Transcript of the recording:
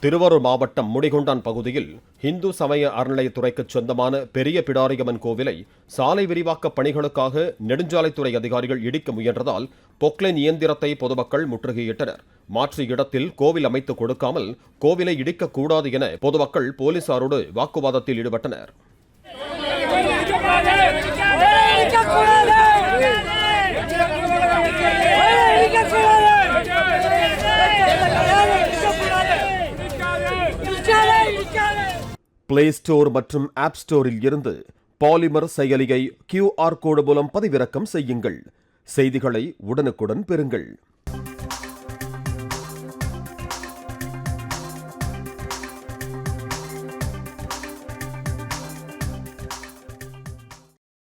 திருவாரூர் மாவட்டம் முடிகொண்டான் பகுதியில் இந்து சமய அறநிலையத்துறைக்கு சொந்தமான பெரிய பிடாரியம்மன் கோவிலை சாலை விரிவாக்க பணிகளுக்காக நெடுஞ்சாலைத்துறை அதிகாரிகள் இடிக்க முயன்றதால் பொக்லைன் இயந்திரத்தை பொதுமக்கள் முற்றுகையிட்டனர். மாற்று இடத்தில் கோவில் அமைத்துக் கொடுக்காமல் கோவிலை இடிக்கக்கூடாது என பொதுமக்கள் போலீசாரோடு வாக்குவாதத்தில் ஈடுபட்டனர். பிளே ஸ்டோர் மற்றும் ஆப் ஸ்டோரில் இருந்து பாலிமர் செயலியை QR கோடு மூலம் பதிவிறக்கம் செய்யுங்கள். செய்திகளை உடனுக்குடன் பெறுங்கள்.